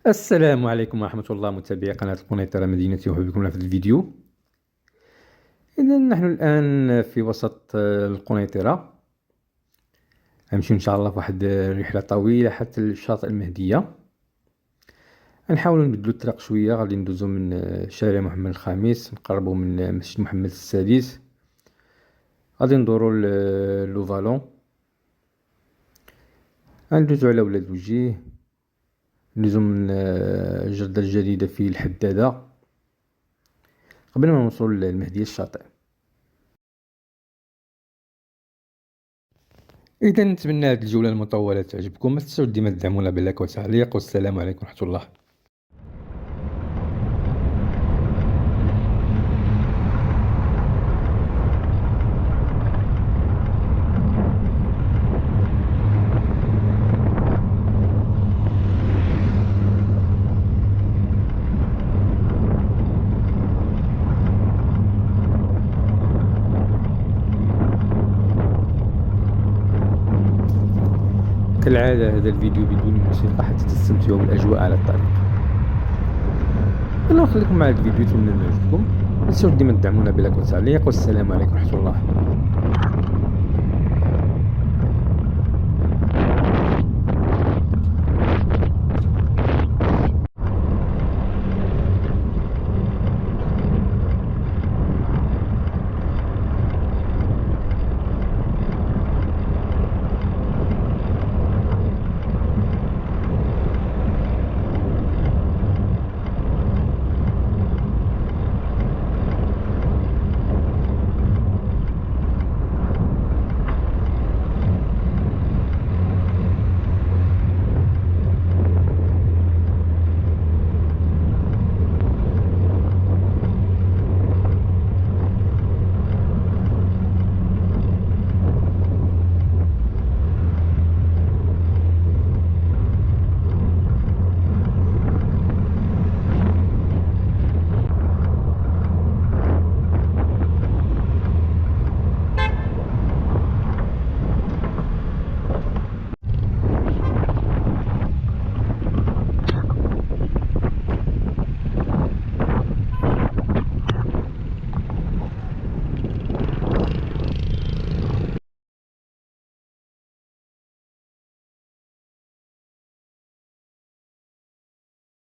السلام عليكم ورحمة الله متابعي قناة القنيطرة مدينتي، أهلا بكم في الفيديو. إذا نحن الآن في وسط القنيطرة، غنمشيو إن شاء الله في واحد رحلة طويلة حتى الشاطئ المهدية. غنحاولو نبدلو الطريق شوية، غادي ندوزو من شارع محمد الخامس، نقربو من مسجد محمد السادس، غادي ندورو لوفالون، غندوزو على ولاد وجيه، ندوزو من الجردة الجديدة في الحدادة قبل ما نوصلو للمهدية الشاطئ. إذا نتمنى هذه الجولة المطولة تعجبكم، ما تنسوا ديما تدعمونا باللايك والتعليق، والسلام عليكم ورحمة الله. كالعادة هذا الفيديو بدون موسيقى حتى تستمتعوا بالأجواء على الطريق. أنا نخليكم مع الفيديو، أتمنى أنه يعجبكم، ما تنسوا ديما تدعمونا باللايك والتعليق، والسلام عليكم ورحمة الله.